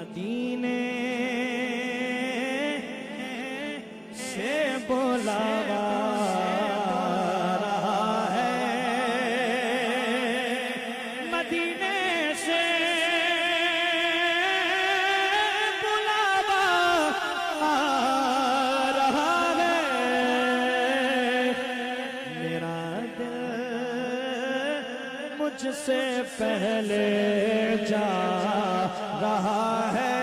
मदीने से बुलावा रहा है, मदीने से बुलावा आ रहा है। मेरा दिल मुझसे पहले जा रहा है,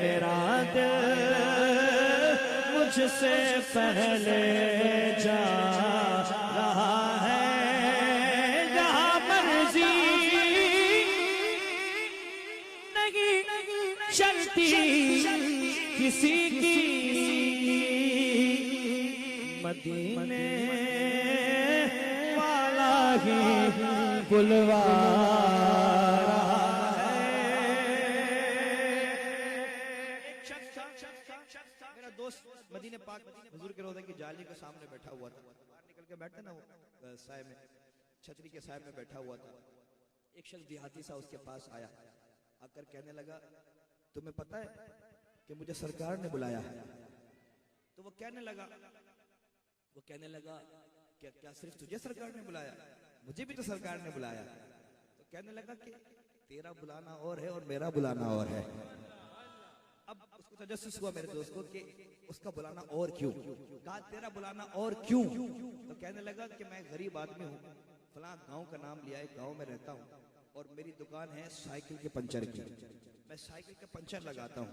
मेरा दिल मुझसे पहले जा रहा है। जहाँ मर्जी नहीं चलती किसी की, मदीने वाला ही बुलवा मदीने पाक हुजूर के रोज़े की जाली के सामने बैठा हुआ था। बाहर निकल के बैठते ना, वो साए में, छतरी के साए में बैठा हुआ था। एक शख्स देहाती सा उसके पास आया, आकर कहने लगा, तुम्हें पता है कि मुझे सरकार ने बुलाया है? तो वो कहने लगा क्या सिर्फ तुझे सरकार ने बुलाया? मुझे भी तो सरकार ने बुलाया। तो कहने लगा कि तेरा बुलाना और है और मेरा बुलाना और है। अब उसको तजस्सुस हुआ मेरे दोस्त को कि उसका बुलाना और क्यों? कहा तेरा बुलाना और क्यों? तो कहने लगा कि मैं गरीब आदमी हूँ, फलां गांव का नाम लिया है, गांव में रहता हूँ और मेरी दुकान है साइकिल के पंचर की। मैं साइकिल के पंचर लगाता हूँ,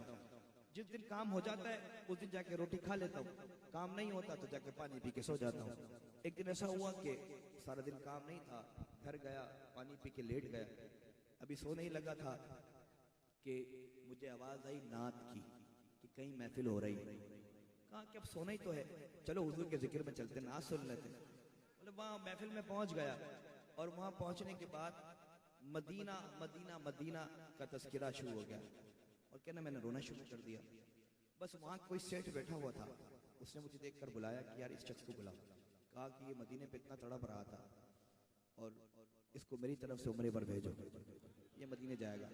जिस दिन काम हो जाता है उस दिन जाके रोटी खा लेता हूँ, काम नहीं होता तो जाके पानी पी के सो जाता हूँ। एक दिन ऐसा हुआ कि सारा दिन काम नहीं था, घर गया, पानी पी के लेट गया। अभी सोने ही लगा था कि मुझे आवाज आई नात की कि कहीं महफिल हो रही। कहा कि अब सोना ही तो है, चलो हुजूर के जिक्र में चलते, नात सुन लेते। मतलब वहाँ महफिल में पहुंच गया और वहाँ पहुंचने के बाद मदीना मदीना मदीना का तस्करा शुरू हो गया और कहना मैंने रोना शुरू कर दिया। बस वहाँ कोई सेठ बैठा हुआ था, उसने मुझे देखकर बुलाया कि यार इस शख्स को बुलाओ। कहा कि ये मदीने पे इतना तड़प रहा था और इसको मेरी तरफ से उम्रे पर भेजो, ये मदीने जाएगा।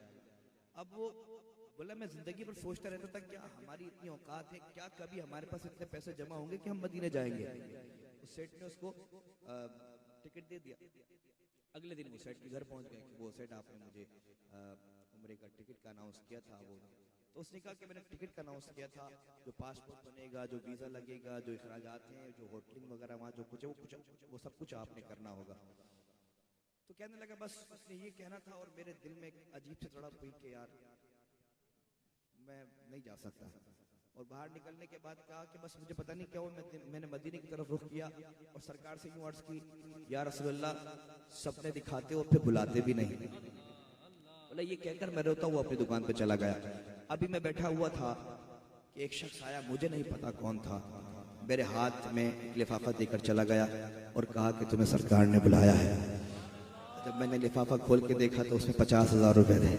अब वो बोला मैं जिंदगी पर सोचता रहता था क्या हमारी इतनी औकात है, क्या कभी हमारे पास इतने पैसे जमा होंगे कि हम मदीने जाएंगे। उस सेठ ने उसको टिकट दे दिया। अगले दिन वो सेठ के घर पहुंच गए कि वो सेठ आपने मुझे उम्रे का टिकट का अनाउंस किया था। वो तो उसने कहा कि मैंने टिकट का अनाउंस किया था, जो पासपोर्ट बनेगा, जो वीजा लगेगा, जो इखराजात हैं, जो होटलिंग वगैरह वहाँ जो कुछ है वो सब कुछ आपने करना होगा। तो कहने लगा बस उसने ये कहना था और मेरे दिल में एक अजीब से तड़प हुई कि यार मैं नहीं जा सकता। और बाहर निकलने के बाद कहा कि बस मुझे पता नहीं क्या हुआ, मैंने मदीने की तरफ रुख किया और सरकार से यूं अर्ज की या रसूलुल्लाह सपने दिखाते हो फिर बुलाते भी नहीं। बोला ये कहकर मैं रोता हुआ अपनी दुकान पे चला गया। अभी मैं बैठा हुआ था कि एक शख्स आया, मुझे नहीं पता कौन था, मेरे हाथ में एक लिफाफा देकर चला गया और कहा कि तुम्हें सरकार ने बुलाया है। जब मैंने लिफाफा खोल के देखा तो उसमें 50,000 रुपए थे।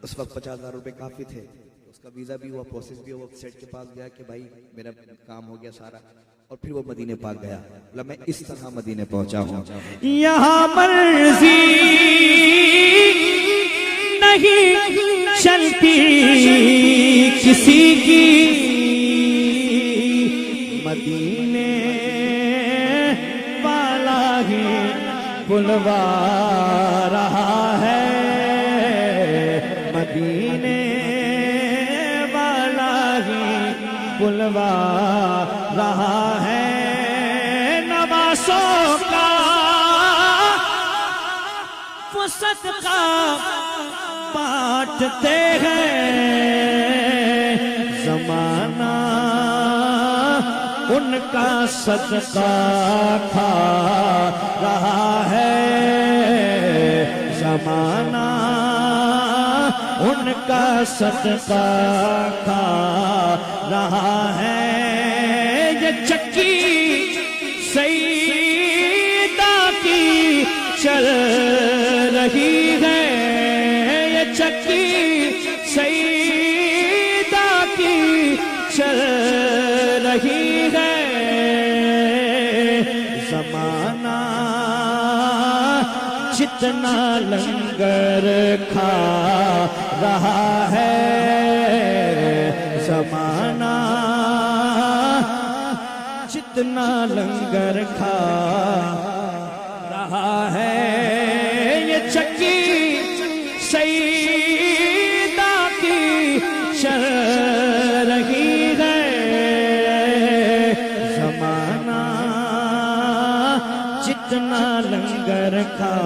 उस वक्त 50,000 रुपए काफी थे। उसका वीजा भी हुआ, प्रोसेस भी हुआ। सेठ के पास गया कि भाई मेरा काम हो गया सारा, और फिर वो मदीने पाक गया। बोला मैं इस तरह मदीने पहुंचा हूँ। यहाँ मर्जी नहीं चलती किसी की, मदीने वाला ही बुलवा रहा है, मदीने वाला ही बुलवा रहा है। नवासों का वो सदका बांटते हैं, ज़माना उनका सदका खा रहा है, ज़माना उनका सदका खा रहा है। ये चक्की सईदा की चल रही है, ये चक्की सईदा की चल रही है। ज़माना जितना लंगर खा रहा है ज़माना, जितना लंगर खा रहा है ये चक्की सईदा की चल रही है। ज़माना जितना लंगर खा